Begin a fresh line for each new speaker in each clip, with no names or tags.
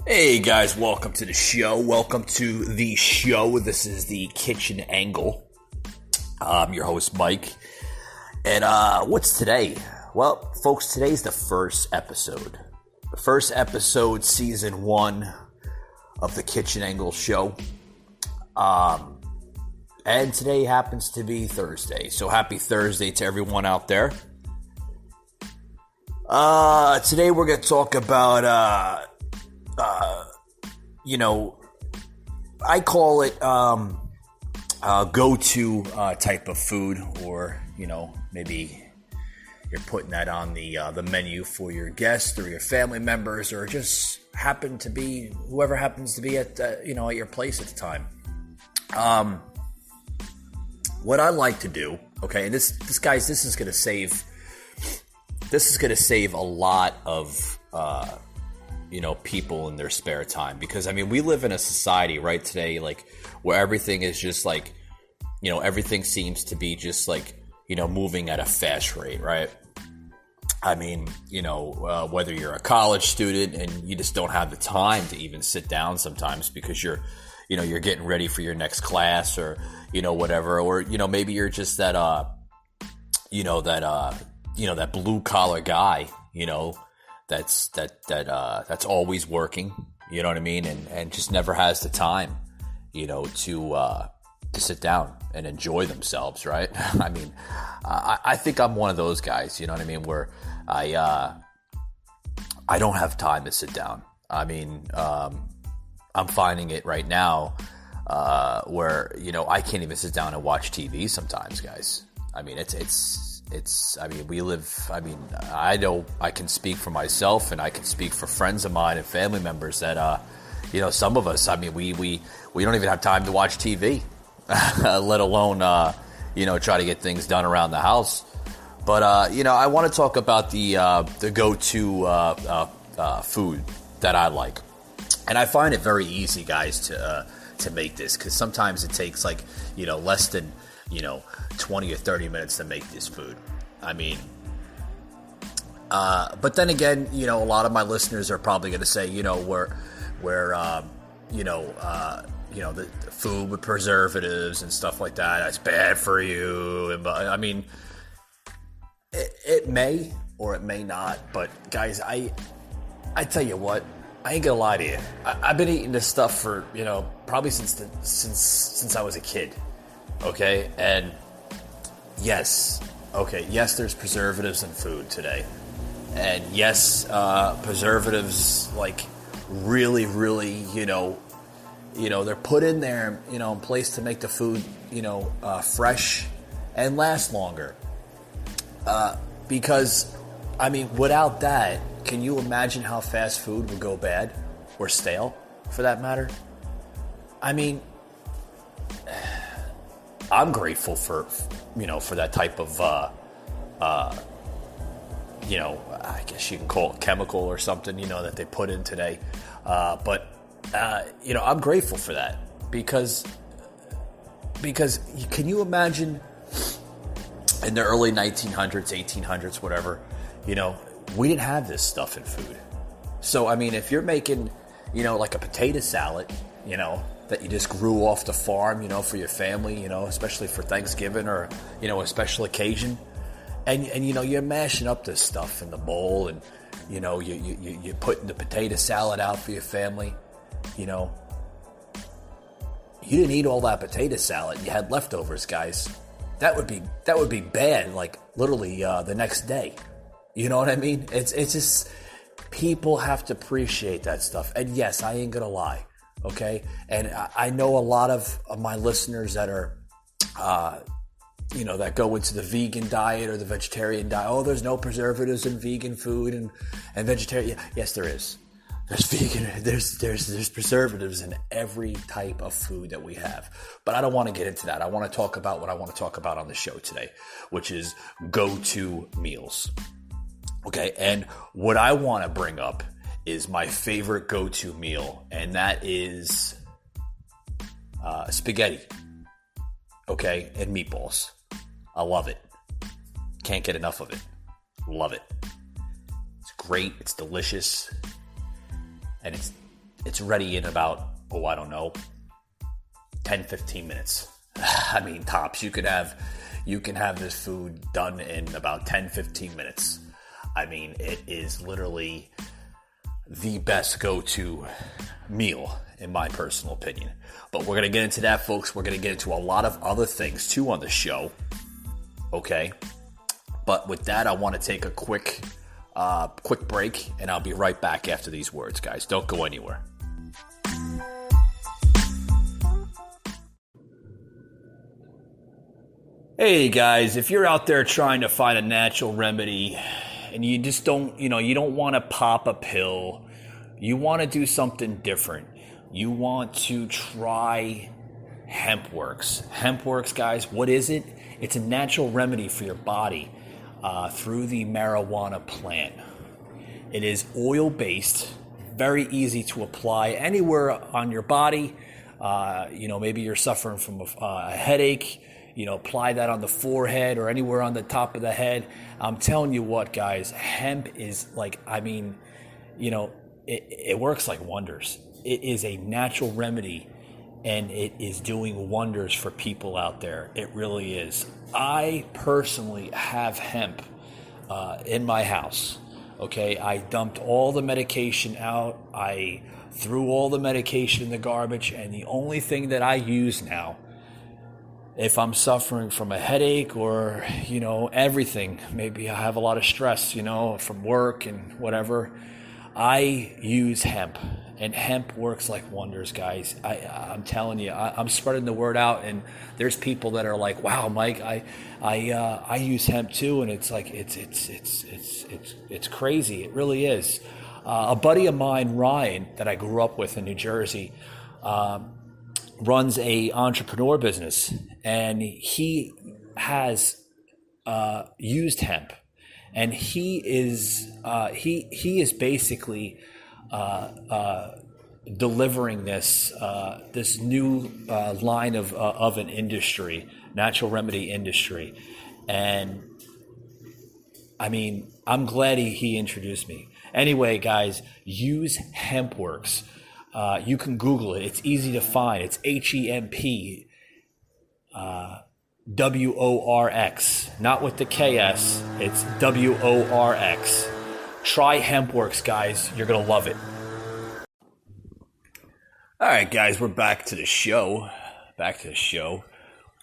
Hey guys, welcome to the show. Welcome to the show. This is the Kitchen Angle. I'm your host, Mike. And what's today? Well, folks, today's the first episode. The first episode, season 1 of the Kitchen Angle show. And today happens to be Thursday. So happy Thursday to everyone out there. Today we're going to talk about, I call it go-to type of food, or, maybe you're putting that on the menu for your guests or your family members, or just whoever happens to be at your place at the time. What I like to do, okay, and this is going to save a lot of people in their spare time, because we live in a society right today, like, where everything is just like, everything seems to be just like, moving at a fast rate, right? Whether you're a college student and you just don't have the time to even sit down sometimes because you're getting ready for your next class, or, whatever, or, maybe you're just that, that blue collar guy, that's always working, you know what I mean? And just never has the time, to sit down and enjoy themselves, right? I think I'm one of those guys, you know what I mean? Where I don't have time to sit down. I'm finding it right now, where, I can't even sit down and watch TV sometimes, guys. I know I can speak for myself, and I can speak for friends of mine and family members that, some of us, we don't even have time to watch TV, let alone, try to get things done around the house. But, I want to talk about the go-to, food that I like. And I find it very easy, guys, to make this, because sometimes it takes less than 20 or 30 minutes to make this food. But then again, a lot of my listeners are probably going to say, the food with preservatives and stuff like that's bad for you. And it may or it may not. But guys, I tell you what, I ain't gonna lie to you. I've been eating this stuff for probably since I was a kid. Okay, and yes, there's preservatives in food today, and yes, preservatives really, they're put in there, in place to make the food, fresh and last longer. Because, without that, can you imagine how fast food would go bad or stale, for that matter? I'm grateful for that type of, I guess you can call it chemical or something, that they put in today. But I'm grateful for that because can you imagine in the early 1900s, 1800s, whatever, we didn't have this stuff in food. So, if you're making, like a potato salad, that you just grew off the farm, for your family, especially for Thanksgiving or, a special occasion. And you're mashing up this stuff in the bowl, and, you're putting the potato salad out for your family, You didn't eat all that potato salad. You had leftovers, guys. That would be bad, literally the next day. You know what I mean? It's just, people have to appreciate that stuff. And yes, I ain't gonna lie. Okay, and I know a lot of my listeners that are, that go into the vegan diet or the vegetarian diet. Oh, there's no preservatives in vegan food and vegetarian. Yes, there is. There's vegan. There's preservatives in every type of food that we have. But I don't want to get into that. I want to talk about what I want to talk about on the show today, which is go-to meals. Okay, and what I want to bring up is my favorite go-to meal, and that is spaghetti, okay, and meatballs. I love it. Can't get enough of it. Love it. It's great. It's delicious. And it's ready in about, I don't know, 10, 15 minutes. I mean, tops. You can have this food done in about 10, 15 minutes. I mean, it is literally the best go-to meal, in my personal opinion. But we're going to get into that, folks. We're going to get into a lot of other things, too, on the show. Okay? But with that, I want to take a quick break, and I'll be right back after these words, guys. Don't go anywhere. Hey, guys, if you're out there trying to find a natural remedy and you just don't, you don't want to pop a pill, you want to do something different, you want to try HempWorks. HempWorks, guys, what is it? It's a natural remedy for your body through the marijuana plant. It is oil-based, very easy to apply anywhere on your body. Maybe you're suffering from a headache. Apply that on the forehead or anywhere on the top of the head. I'm telling you what, guys, hemp is it works like wonders. It is a natural remedy, and it is doing wonders for people out there. It really is. I personally have hemp in my house. Okay, I dumped all the medication out. I threw all the medication in the garbage, and the only thing that I use now, if I'm suffering from a headache or, everything, maybe I have a lot of stress, from work and whatever, I use hemp, and hemp works like wonders, guys. I'm telling you, I'm spreading the word out, and there's people that are like, "Wow, Mike, I use hemp too," and it's like it's crazy. It really is. A buddy of mine, Ryan, that I grew up with in New Jersey, runs a entrepreneur business, and he has used hemp, and he is basically delivering this new line of an industry, natural remedy industry, and I mean, I'm glad he introduced me. Anyway, guys, use HempWorks. You can Google it. It's easy to find. It's HEMP WORX, not with the KS. It's WORX. Try HempWorks, guys. You're going to love it. All right, guys, we're back to the show.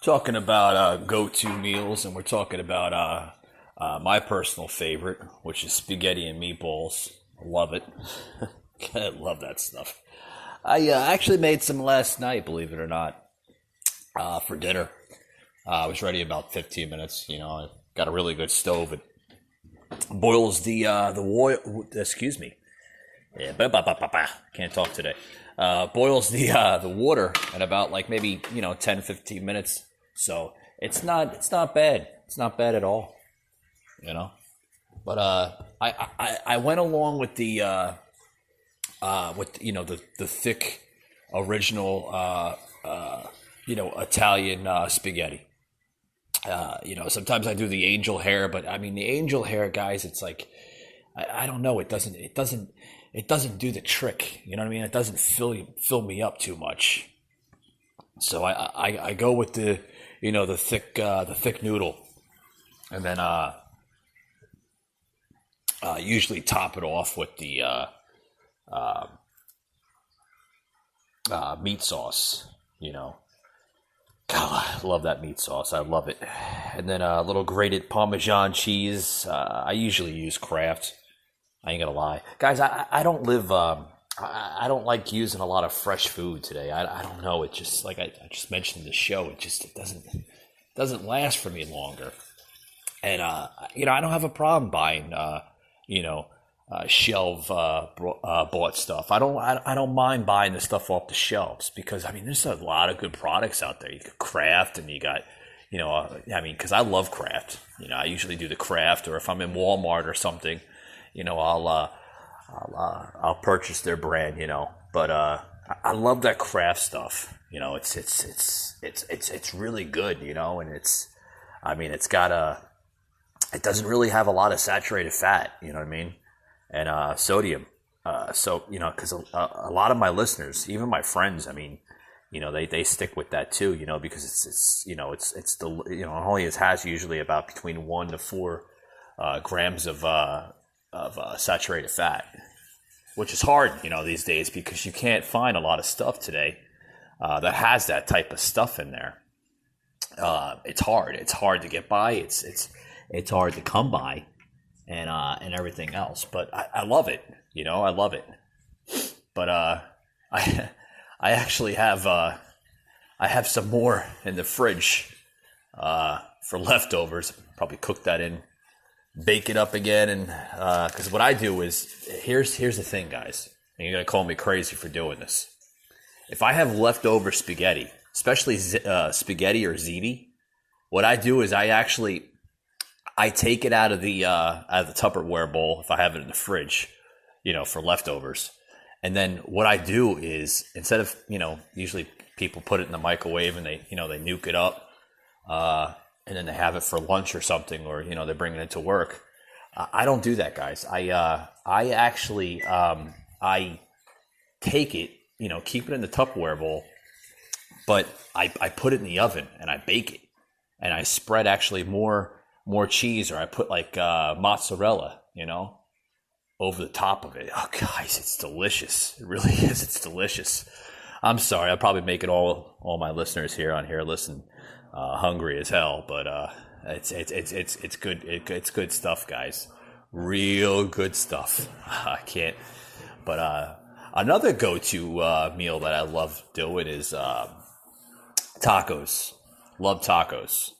Talking about go-to meals, and we're talking about my personal favorite, which is spaghetti and meatballs. Love it. I love that stuff. I actually made some last night, believe it or not, for dinner. I was ready in about 15 minutes. I got a really good stove. It boils the oil. Excuse me. Yeah, can't talk today. Boils the water in about maybe 10, 15 minutes. So it's not bad. It's not bad at all. But I went along with the the thick original Italian spaghetti. Sometimes I do the angel hair, but I mean the angel hair, guys, it's like I don't know, it doesn't do the trick. You know what I mean? It doesn't fill me up too much. So I go with the thick noodle, and then usually top it off with the meat sauce. God, I love that meat sauce. I love it. And then a little grated Parmesan cheese. I usually use Kraft. I ain't gonna lie, guys. I don't live. I don't like using a lot of fresh food today. I don't know. It just like I just mentioned in the show. It doesn't last for me longer. And I don't have a problem buying shelf bought stuff. I don't mind buying the stuff off the shelves, because I mean there's a lot of good products out there. You got Kraft, and you got because I love Kraft. I usually do the Kraft, or if I'm in Walmart or something, I'll purchase their brand. But I love that Kraft stuff. It's really good. And it doesn't really have a lot of saturated fat. You know what I mean? And sodium. So, because a lot of my listeners, even my friends, I mean, they stick with that too, because it's the, it only has usually about between 1 to 4 grams of saturated fat, which is hard, these days, because you can't find a lot of stuff today that has that type of stuff in there. It's hard. It's hard to get by. It's hard to come by, and everything else. But I love it. I love it. But I actually have I have some more in the fridge for leftovers. Probably cook that in, bake it up again, and because what I do is here's the thing, guys. And you're gonna call me crazy for doing this. If I have leftover spaghetti, especially spaghetti or ziti, what I do is I take it out of the Tupperware bowl if I have it in the fridge, for leftovers. And then what I do is, instead of, usually people put it in the microwave and they nuke it up, and then they have it for lunch or something, or, they're bringing it to work. I don't do that, guys. I actually, I take it, keep it in the Tupperware bowl, but I put it in the oven and I bake it, and I spread actually more cheese, or I put like mozzarella, over the top of it. Oh, guys, it's delicious. It really is. It's delicious. I'm sorry. I'll probably make it all my listeners here listen hungry as hell, but it's good. It's good stuff, guys. Real good stuff. I can't. But another go-to meal that I love doing is tacos. Love tacos.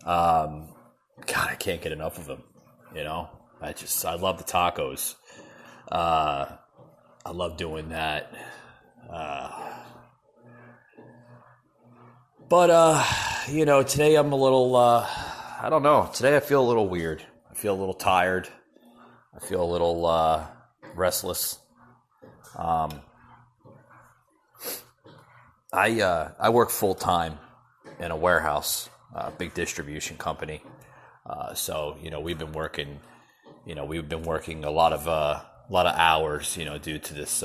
God, I can't get enough of them. I love the tacos. I love doing that. But today I'm a little, I don't know. Today I feel a little weird. I feel a little tired. I feel a little restless. I work full time in a warehouse, a big distribution company. So we've been working a lot of hours, due to this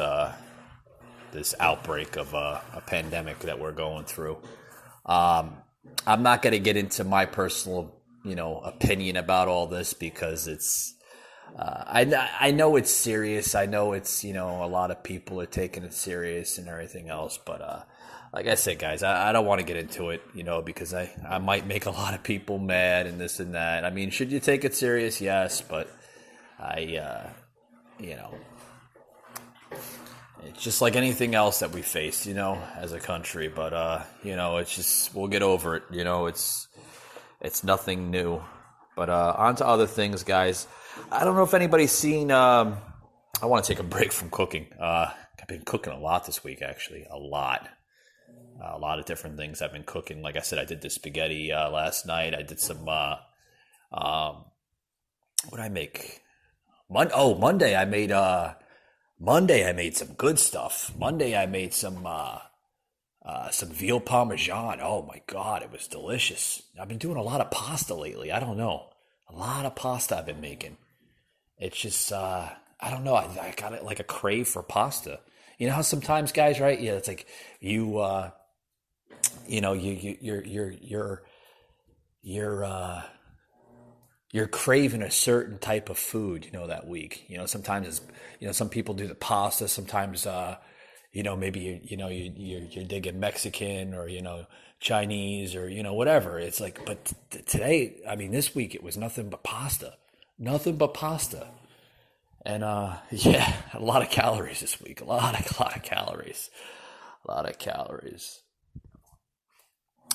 outbreak of a pandemic that we're going through. I'm not going to get into my personal, opinion about all this, because it's, I know it's serious. I know it's, a lot of people are taking it serious and everything else. But like I said, guys, I don't want to get into it, because I might make a lot of people mad and this and that. I mean, should you take it serious? Yes, but it's just like anything else that we face, as a country. But it's just, we'll get over it. It's nothing new. But on to other things, guys. I don't know if anybody's seen. I want to take a break from cooking. I've been cooking a lot this week, actually, a lot of different things I've been cooking. Like I said, I did the spaghetti last night. I did some. What did I make? Monday I made. Monday I made some good stuff. Monday I made some veal parmesan. Oh my God, it was delicious. I've been doing a lot of pasta lately. I don't know, a lot of pasta I've been making. It's just I don't know. I got it like a crave for pasta. You know how sometimes, guys, right? Yeah, it's like you're craving a certain type of food, that week. Sometimes it's, some people do the pasta. Sometimes, maybe you're digging Mexican or Chinese or whatever. It's like, but today, I mean, this week it was nothing but pasta, and yeah, a lot of calories this week. A lot of calories.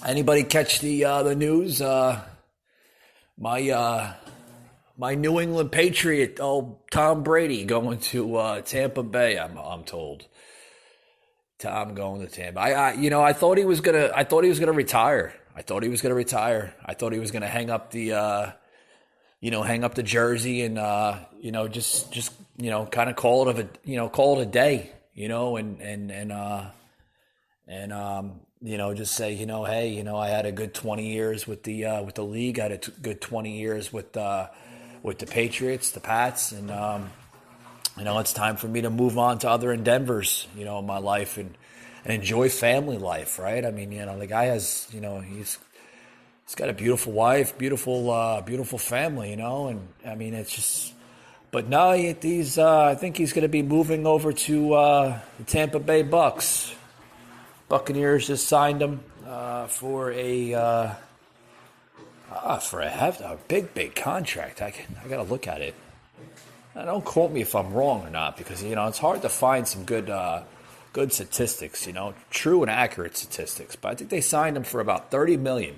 Anybody catch the news? My New England Patriot, Tom Brady going to Tampa Bay. I'm told. Tom going to Tampa. I thought he was gonna retire. I thought he was gonna hang up the jersey and just kind of call it a day. Just say, hey, I had a good 20 years with the league. I had a good 20 years with the Patriots, the Pats, and it's time for me to move on to other endeavors, in my life and enjoy family life, right? I mean, the guy has, he's got a beautiful wife, beautiful family, and I mean, it's just, but now I think he's going to be moving over to the Tampa Bay Bucks. Buccaneers just signed him for a big contract. I got to look at it. Don't quote me if I'm wrong or not, because it's hard to find some good statistics, true and accurate statistics. But I think they signed him for about $30 million.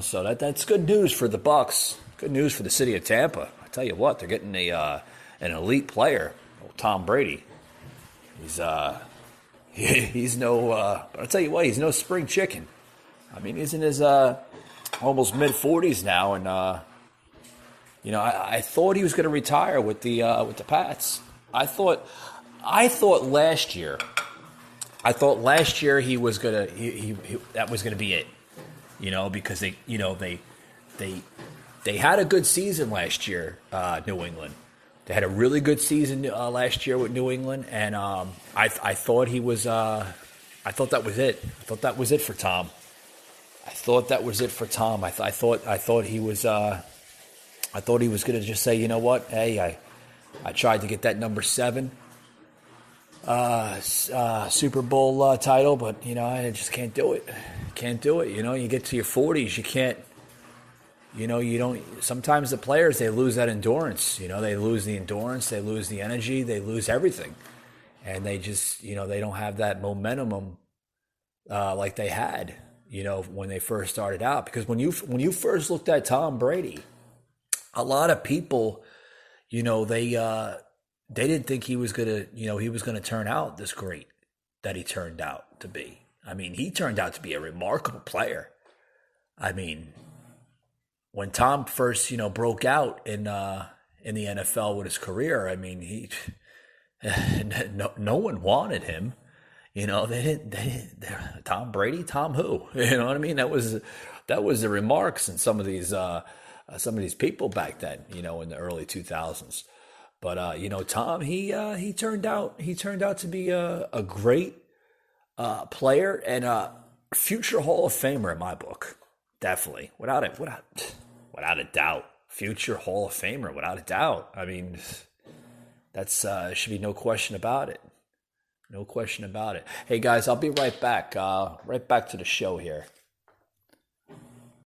So that's good news for the Bucks. Good news for the city of Tampa. I tell you what, they're getting an elite player, Tom Brady. He's no. But I'll tell you what, he's no spring chicken. I mean, he's in his almost mid-40s now, and I thought he was going to retire with the Pats. I thought last year he was gonna that was gonna be it. Because they had a good season last year, New England. They had a really good season last year with New England, and I thought he was. I thought that was it. I thought that was it for Tom. I thought he was. I thought he was going to just say, you know what? Hey, I tried to get that number 7 Super Bowl title, but I just can't do it. Can't do it. You get to your 40s, you can't. You don't. Sometimes the players, they lose that endurance. They lose the endurance, they lose the energy, they lose everything, and they just they don't have that momentum like they had when they first started out. Because when you first looked at Tom Brady, a lot of people, they didn't think he was gonna turn out this great that he turned out to be. I mean, he turned out to be a remarkable player. I mean, when Tom first, broke out in the NFL with his career, I mean, no one wanted him. They didn't. Tom Brady, Tom who? You know what I mean? That was the remarks in some of these people back then. In the early 2000s. But Tom, he turned out to be a great player and a future Hall of Famer in my book. Definitely, without a doubt, future Hall of Famer, without a doubt. I mean, that's should be no question about it. No question about it. Hey guys, I'll be right back. Right back to the show here.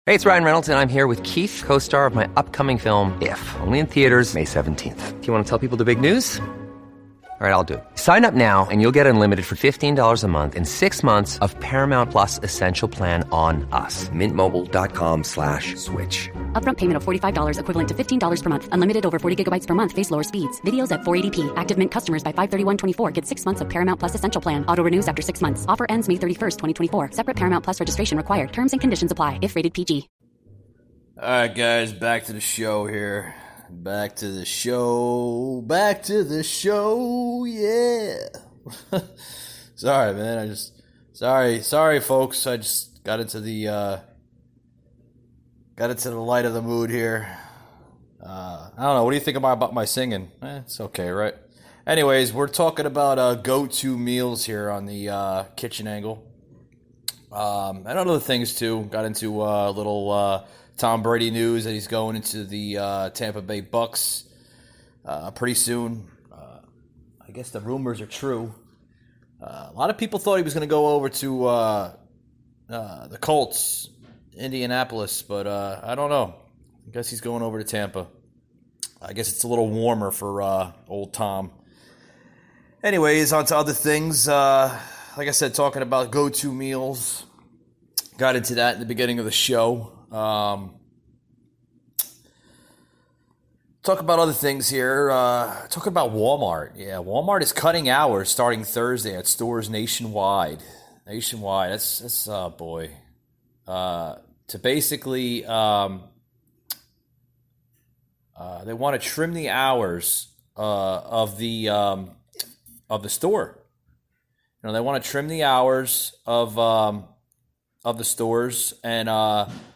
Hey, it's Ryan Reynolds, and I'm here with Keith, co-star of my upcoming film, If, only in theaters May 17th. Do you want to tell people the big news? All right, I'll do it. Sign up now and you'll get unlimited for $15 a month and 6 months of Paramount Plus Essential Plan on us. MintMobile.com/switch.
Upfront payment of $45 equivalent to $15 per month. Unlimited over 40 gigabytes per month. Face lower speeds. Videos at 480p. Active Mint customers by 531.24 get 6 months of Paramount Plus Essential Plan. Auto renews after 6 months. Offer ends May 31st, 2024. Separate Paramount Plus registration required. Terms and conditions apply if rated PG.
All right, guys, back to the show here. Back to the show, yeah. Sorry, man, sorry, folks. I just got into the light of the mood here. I don't know. What do you think about my singing? It's okay, right? Anyways, we're talking about go-to meals here on the kitchen angle. And other things too. Got into a little Tom Brady news that he's going into the Tampa Bay Bucks pretty soon. I guess the rumors are true. A lot of people thought he was going to go over to the Colts, Indianapolis, but I don't know. I guess he's going over to Tampa. I guess it's a little warmer for old Tom. Anyways, on to other things. Like I said, talking about go-to meals. Got into that in the beginning of the show. Talk about other things here. Talking about Walmart. Yeah, Walmart is cutting hours starting Thursday at stores nationwide. That's boy. To basically, they want to trim the hours of the store. They want to trim the hours of the stores, and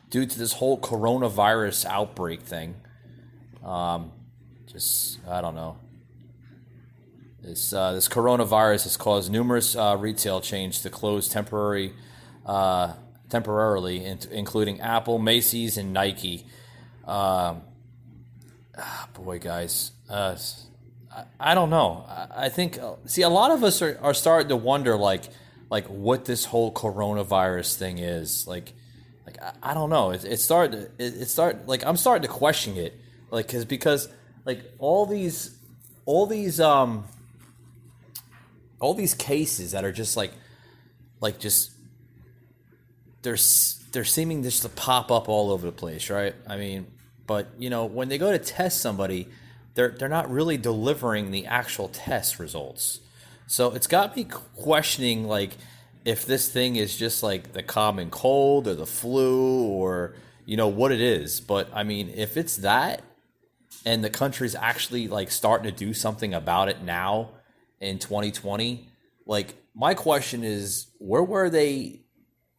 due to this whole coronavirus outbreak thing, I don't know. This coronavirus has caused numerous retail chains to close temporarily, including Apple, Macy's, and Nike. Boy, guys, I don't know. I think a lot of us are starting to wonder like what this whole coronavirus thing is. Like I don't know. It started like I'm starting to question it. Like because like all these cases that are just just they're seeming just to pop up all over the place, right? I mean, but when they go to test somebody, they're not really delivering the actual test results. So it's got me questioning like if this thing is just like the common cold or the flu or what it is. But I mean, if it's that and the country's actually like starting to do something about it now in 2020, like my question is, where were they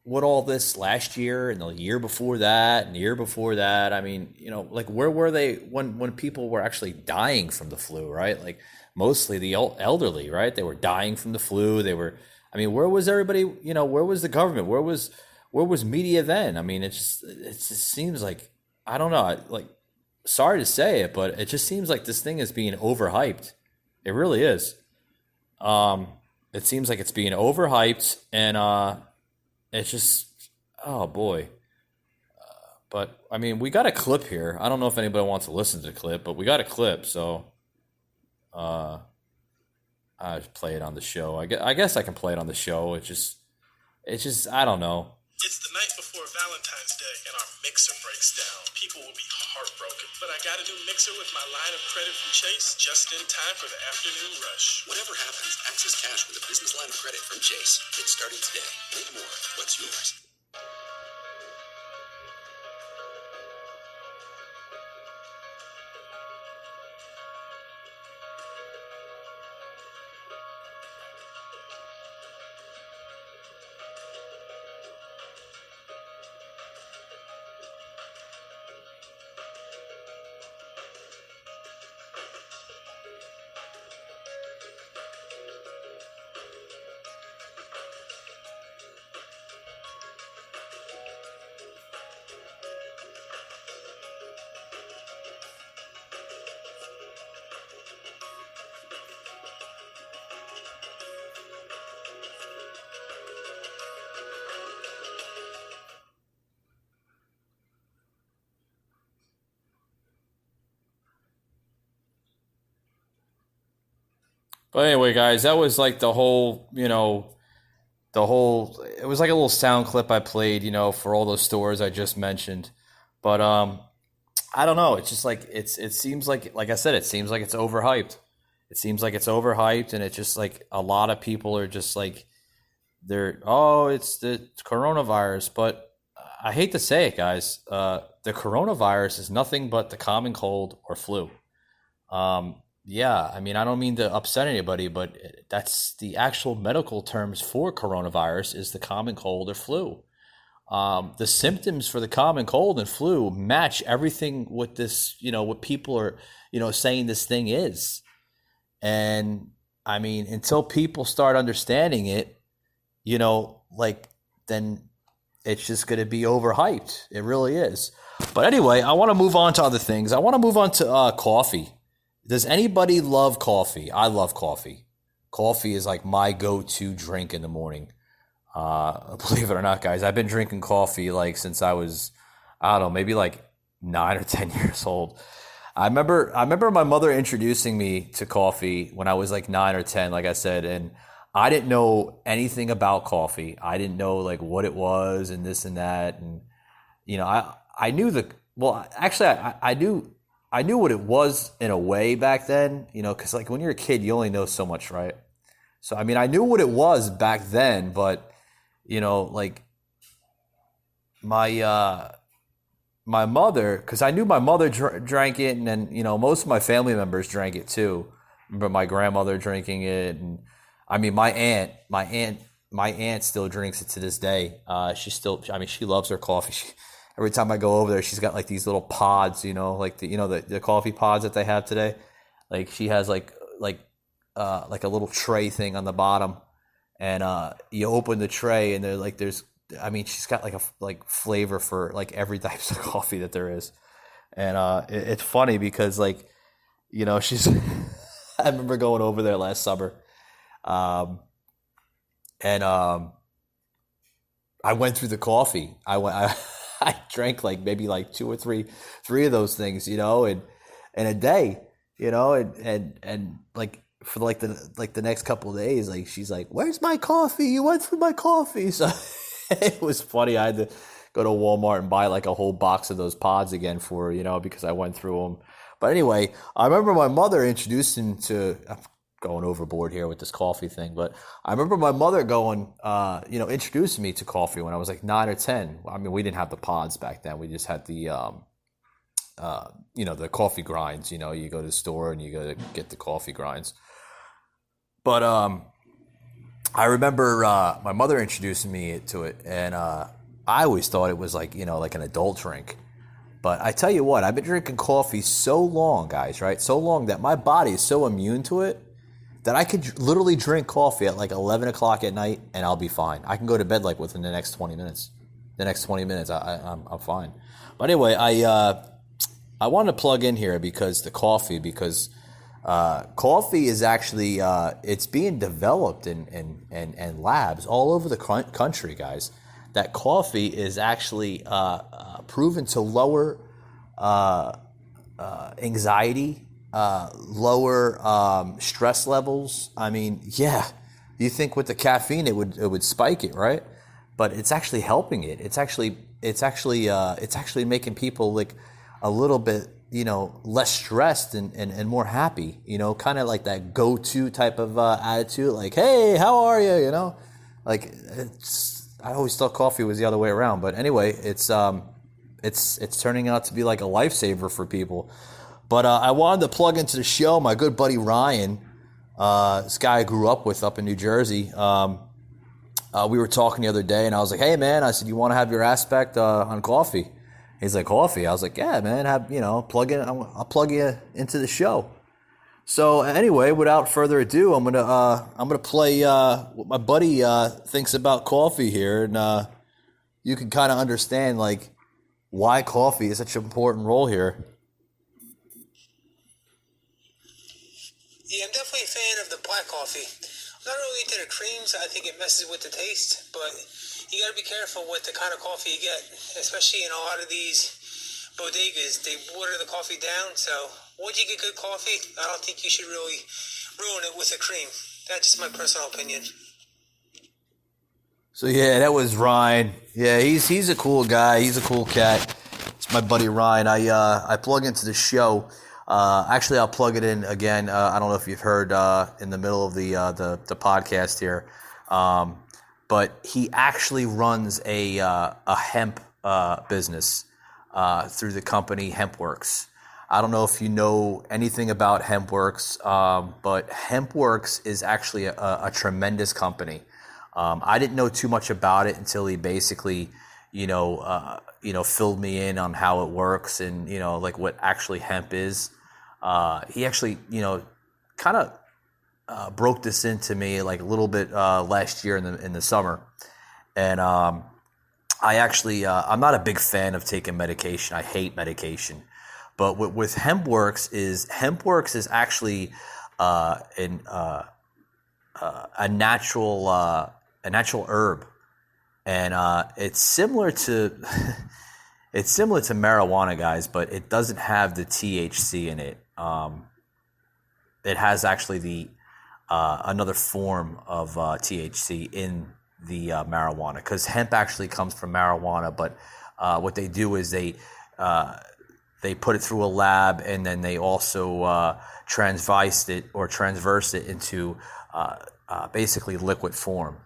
with all this last year and the year before that and the year before that? I mean, like where were they when people were actually dying from the flu, right? Like mostly the elderly, right? They were dying from the flu. Where was everybody? Where was the government? Where was media then? I mean, it just seems like, I don't know, like, sorry to say it, but it just seems like this thing is being overhyped. It really is. It seems like it's being overhyped, and it's just, oh boy. But I mean, we got a clip here. I don't know if anybody wants to listen to the clip, but we got a clip, so I just play it on the show. I guess I can play it on the show. It's just I don't know.
It's the night before Valentine's Day and our mixer breaks down. People will be heartbroken, but I got a new mixer with my line of credit from Chase just in time for the afternoon rush.
Whatever happens, access cash with a business line of credit from Chase. It's starting today. Need more. What's yours?
But anyway, guys, that was like it was like a little sound clip I played, for all those stores I just mentioned. But I don't know. It's just like it seems like I said, it seems like it's overhyped. It seems like it's overhyped, and it's just like a lot of people are just like it's the coronavirus. But I hate to say it, guys. The coronavirus is nothing but the common cold or flu. Yeah, I mean, I don't mean to upset anybody, but that's the actual medical terms for coronavirus is the common cold or flu. The symptoms for the common cold and flu match everything with this, what people are, saying this thing is. And I mean, until people start understanding it, then it's just going to be overhyped. It really is. But anyway, I want to move on to other things. I want to move on to coffee. Does anybody love coffee? I love coffee. Coffee is like my go-to drink in the morning. Believe it or not, guys, I've been drinking coffee like since I was, I don't know, maybe like 9 or 10 years old. I remember my mother introducing me to coffee when I was like 9 or 10, like I said, and I didn't know anything about coffee. I didn't know like what it was and this and that, and I knew I knew what it was in a way back then, because like when you're a kid, you only know so much, right? So, I mean, I knew what it was back then, but, like my mother, because I knew my mother drank it, and then, most of my family members drank it too. I remember my grandmother drinking it, and I mean, my aunt still drinks it to this day. She loves her coffee. Every time I go over there, she's got like these little pods, like the coffee pods that they have today. Like she has like like a little tray thing on the bottom, and you open the tray, and she's got like flavor for like every type of coffee that there is, and it's funny because she's. I remember going over there last summer, and I went through the coffee. I drank maybe two or three of those things, in a day, and for the next couple of days, she's like, "Where's my coffee? You went through my coffee." So it was funny. I had to go to Walmart and buy a whole box of those pods again for her, because I went through them. But anyway, I remember my mother introducing to. I'm going overboard here with this coffee thing, but I remember my mother introducing me to coffee when I was 9 or 10. I mean, we didn't have the pods back then. We just had the, the coffee grinds. You go to the store and you go to get the coffee grinds. But I remember my mother introducing me to it, and I always thought it was like an adult drink. But I tell you what, I've been drinking coffee so long, guys, right? So long that my body is so immune to it that I could literally drink coffee at 11 o'clock at night and I'll be fine. I can go to bed within the next 20 minutes. The next 20 minutes, I'm fine. But anyway, I wanted to plug in here because coffee is actually it's being developed in labs all over the country, guys. That coffee is actually proven to lower anxiety, lower stress levels. I mean, yeah, you think with the caffeine it would spike it, right? But it's actually helping it. It's actually making people a little bit, less stressed and more happy. Kind of like that go-to type of attitude. Like, hey, how are you? I always thought coffee was the other way around, but anyway, it's turning out to be like a lifesaver for people. But I wanted to plug into the show my good buddy Ryan, this guy I grew up with up in New Jersey. We were talking the other day, and I was like, "Hey, man," I said, "You want to have your aspect on coffee?" He's like, "Coffee?" I was like, "Yeah, man, plug in. I'll plug you into the show." So anyway, without further ado, I'm gonna play what my buddy thinks about coffee here, and you can kind of understand why coffee is such an important role here.
Yeah, I'm definitely a fan of the black coffee. I'm not really into the creams. I think it messes with the taste, but you got to be careful with the kind of coffee you get, especially in a lot of these bodegas. They water the coffee down, so once you get good coffee, I don't think you should really ruin it with a cream. That's just my personal opinion.
So yeah, that was Ryan. Yeah, he's a cool guy. He's a cool cat. It's my buddy Ryan. I plug into the show. Actually, I'll plug it in again. I don't know if you've heard in the middle of the podcast here, but he actually runs a hemp business through the company HempWorks. I don't know if you know anything about HempWorks, but HempWorks is actually a tremendous company. I didn't know too much about it until he basically, filled me in on how it works and, what actually hemp is. He actually, kind of broke this into me a little bit last year in the summer. And I actually, I'm not a big fan of taking medication. I hate medication. But with HempWorks is actually a natural herb, and it's similar to marijuana, guys, but it doesn't have the THC in it. It has actually the another form of THC in the marijuana, because hemp actually comes from marijuana, but what they do is they put it through a lab, and then they also transverse it into basically liquid form.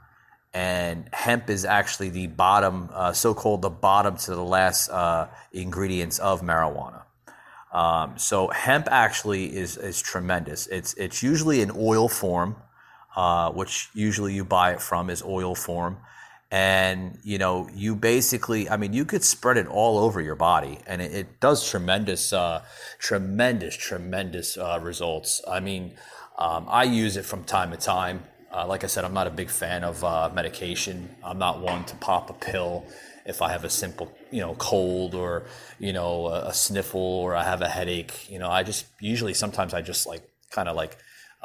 And hemp is actually the bottom, so-called the bottom to the last ingredients of marijuana. So hemp actually is tremendous. It's usually in oil form, which usually you buy it from is oil form. And, you basically, you could spread it all over your body, and it does tremendous results. I use it from time to time. Like I said, I'm not a big fan of medication. I'm not one to pop a pill if I have a simple, cold or, a sniffle or I have a headache. I just usually sometimes I just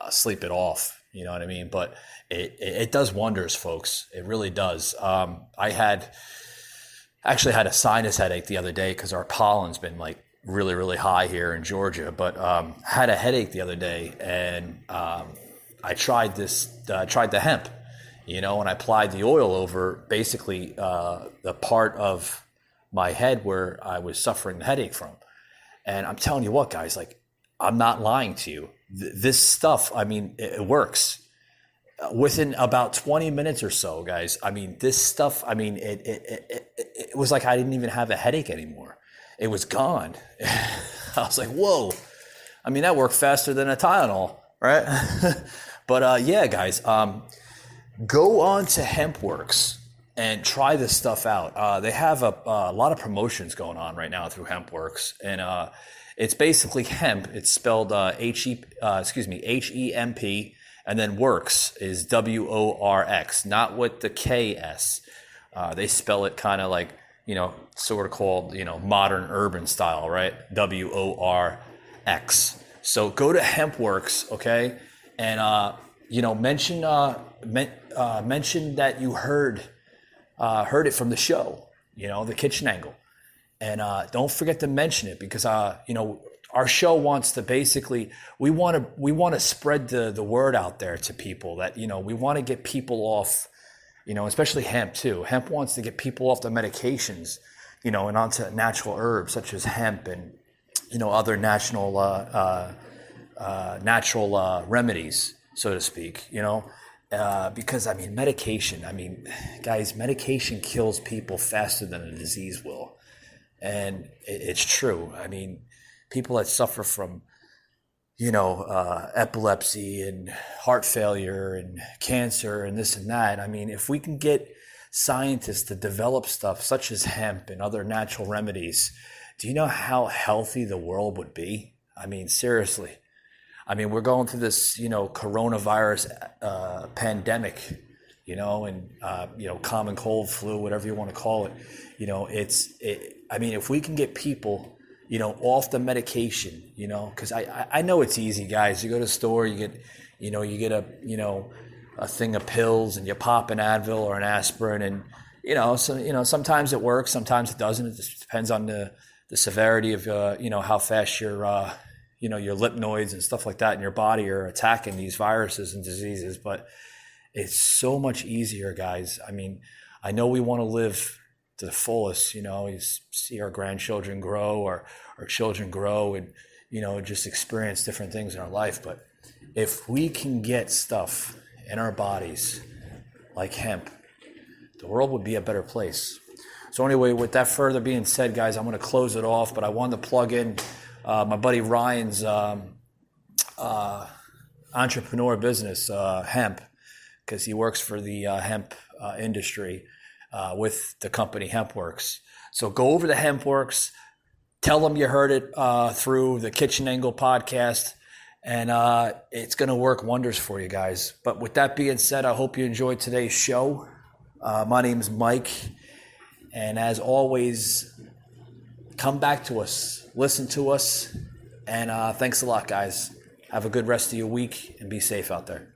sleep it off. You know what I mean? But it does wonders, folks. It really does. I actually had a sinus headache the other day because our pollen's been like really, really high here in Georgia. But had a headache the other day, and I tried the hemp, and I applied the oil over basically the part of my head where I was suffering the headache from. And I'm telling you what, guys, like, I'm not lying to you. This stuff, I mean, it works. Within about 20 minutes or so, guys, I mean, this stuff, I mean, it was like I didn't even have a headache anymore. It was gone. I was like, whoa. I mean, that worked faster than a Tylenol, right? But yeah, guys, go on to HempWorks and try this stuff out. They have a lot of promotions going on right now through HempWorks, and it's basically hemp. It's spelled H-E-M-P, and then works is W-O-R-X, not with the K-S. They spell it kind of like, sort of called, modern urban style, right? W-O-R-X. So go to HempWorks, okay? And, mention that you heard it from the show, the Kitchen Angle. And don't forget to mention it because, our show wants to basically, we want to spread the word out there to people that, we want to get people off, especially hemp too. Hemp wants to get people off the medications, and onto natural herbs such as hemp and, other natural remedies, so to speak, because I mean, guys, medication kills people faster than a disease will. And it's true. I mean, people that suffer from, epilepsy and heart failure and cancer and this and that. I mean, if we can get scientists to develop stuff such as hemp and other natural remedies, do you know how healthy the world would be? I mean, seriously. I mean, we're going through this, coronavirus pandemic, and, common cold, flu, whatever you want to call it. I mean, if we can get people, off the medication, because I know it's easy, guys. You go to the store, you get a thing of pills and you pop an Advil or an aspirin and, sometimes it works, sometimes it doesn't. It just depends on the severity of, how fast your lipnoids and stuff like that in your body are attacking these viruses and diseases. But it's so much easier, guys. I mean, I know we want to live to the fullest, you see our grandchildren grow or our children grow and, just experience different things in our life. But if we can get stuff in our bodies like hemp, the world would be a better place. So anyway, with that further being said, guys, I'm going to close it off, but I wanted to plug in my buddy Ryan's entrepreneur business, hemp, because he works for the hemp industry with the company HempWorks. So go over to HempWorks, tell them you heard it through the Kitchen Angle podcast, and it's going to work wonders for you guys. But with that being said, I hope you enjoyed today's show. My name's Mike, and as always, come back to us, listen to us, and thanks a lot, guys. Have a good rest of your week, and be safe out there.